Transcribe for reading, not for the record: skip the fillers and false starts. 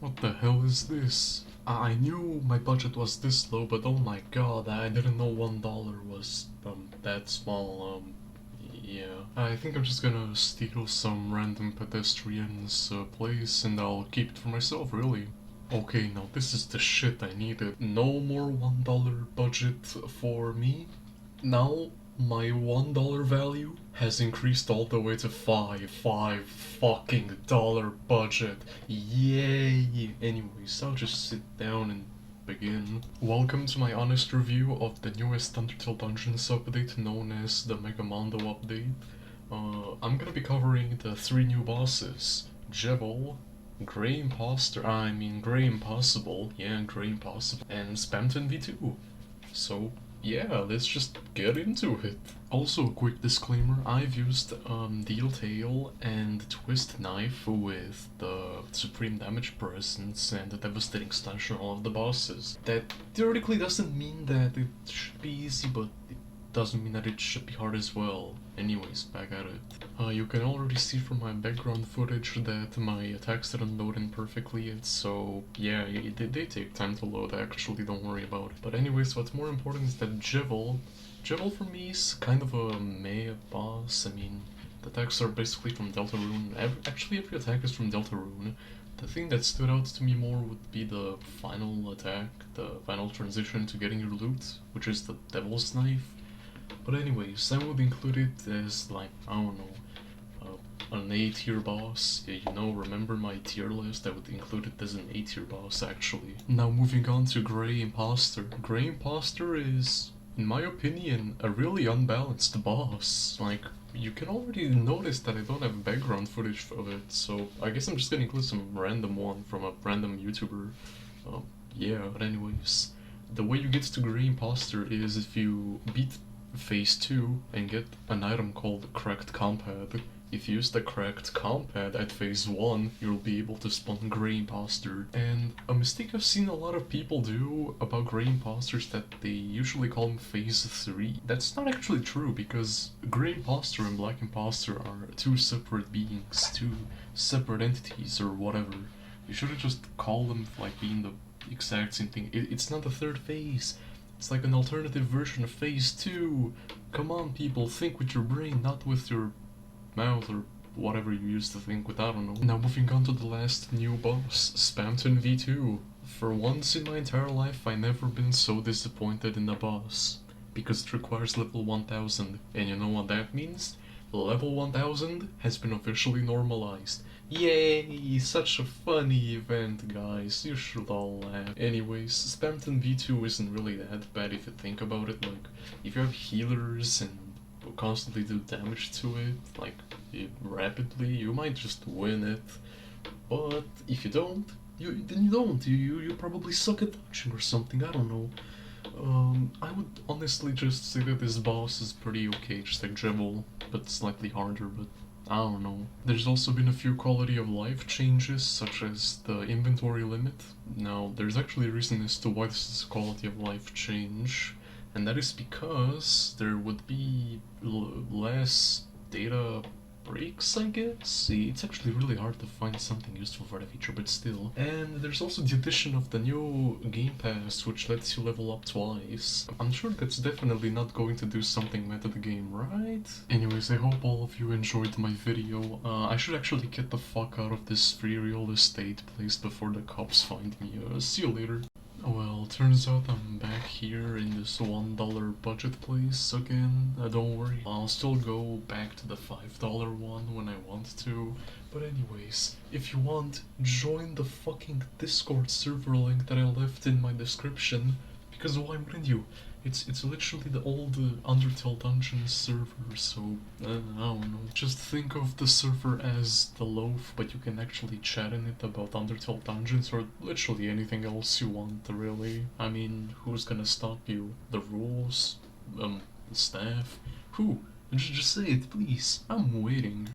What the hell is this? I knew my budget was this low, but oh my god, I didn't know $1 was that small. Yeah. I think I'm just gonna steal some random pedestrian's place and I'll keep it for myself, really. Okay, now this is the shit I needed. No more $1 budget for me. Now my $1 value has increased all the way to five fucking dollar budget. Yay! Anyways, I'll just sit down and begin. Welcome to my honest review of the newest Undertale Dungeons update known as the Mega Mondo update. I'm gonna be covering the 3 new bosses: Jebel, Grey Impossible, and Spamton V2. So yeah, let's just get into it. Also, a quick disclaimer, I've used Deal Tail and Twist Knife with the Supreme Damage Presence and the Devastating Slash on all of the bosses. That theoretically doesn't mean that it should be easy, but it doesn't mean that it should be hard as well. Anyways, back at it. You can already see from my background footage that my attacks didn't load in perfectly yet, so yeah, they take time to load actually, don't worry about it. But anyways, what's more important is that Jebel for me is kind of a meh boss. I mean, the attacks are basically from Deltarune. Actually, every attack is from Deltarune. The thing that stood out to me more would be the final attack, the final transition to getting your loot, which is the Devil's Knife. But anyways, I would include it as, like, I don't know, an A tier boss. Yeah, you know, remember my tier list? I would include it as an A tier boss, actually. Now moving on to Grey Imposter. Grey Imposter is, in my opinion, a really unbalanced boss. Like, you can already notice that I don't have background footage of it, so I guess I'm just gonna include some random one from a random YouTuber. Yeah, but anyways, the way you get to Grey Imposter is if you beat Phase 2 and get an item called Cracked Compad. If you use the Cracked Compad at Phase 1, you'll be able to spawn Grey Imposter. And a mistake I've seen a lot of people do about Grey Imposters that they usually call them Phase 3. That's not actually true, because Grey Imposter and Black Imposter are two separate beings, two separate entities or whatever. You shouldn't just call them like being the exact same thing. It's not the third phase. It's like an alternative version of Phase 2. Come on, people, think with your brain, not with your mouth or whatever you used to think with, I don't know. Now moving on to the last new boss, Spamton V2. For once in my entire life, I've never been so disappointed in a boss. Because it requires level 1000, and you know what that means? Level 1000 has been officially normalized. Yay! Such a funny event, guys. You should all laugh. Anyways, Spamton V2 isn't really that bad if you think about it. Like, if you have healers and constantly do damage to it, like, rapidly, you might just win it. But if you don't, then you don't. You probably suck at dodging or something, I don't know. I would honestly just say that this boss is pretty okay, just like Jebel, but slightly harder, but I don't know. There's also been a few quality of life changes, such as the inventory limit. Now, there's actually a reason as to why this is a quality of life change, and that is because there would be less data breaks, I guess? It's actually really hard to find something useful for the feature, but still. And there's also the addition of the new Game Pass, which lets you level up twice. I'm sure that's definitely not going to do something meta the game, right? Anyways, I hope all of you enjoyed my video. I should actually get the fuck out of this free real estate place before the cops find me. See you later. Well, turns out I'm back here in this $1 budget place again. Don't worry, I'll still go back to the $5 one when I want to. But anyways, if you want, join the fucking Discord server link that I left in my description. Because why wouldn't you? It's literally the old Undertale Dungeons server, so I don't know. Just think of the server as the loaf, but you can actually chat in it about Undertale Dungeons or literally anything else you want, really. I mean, who's gonna stop you? The rules? The staff? Who? Just say it, please. I'm waiting.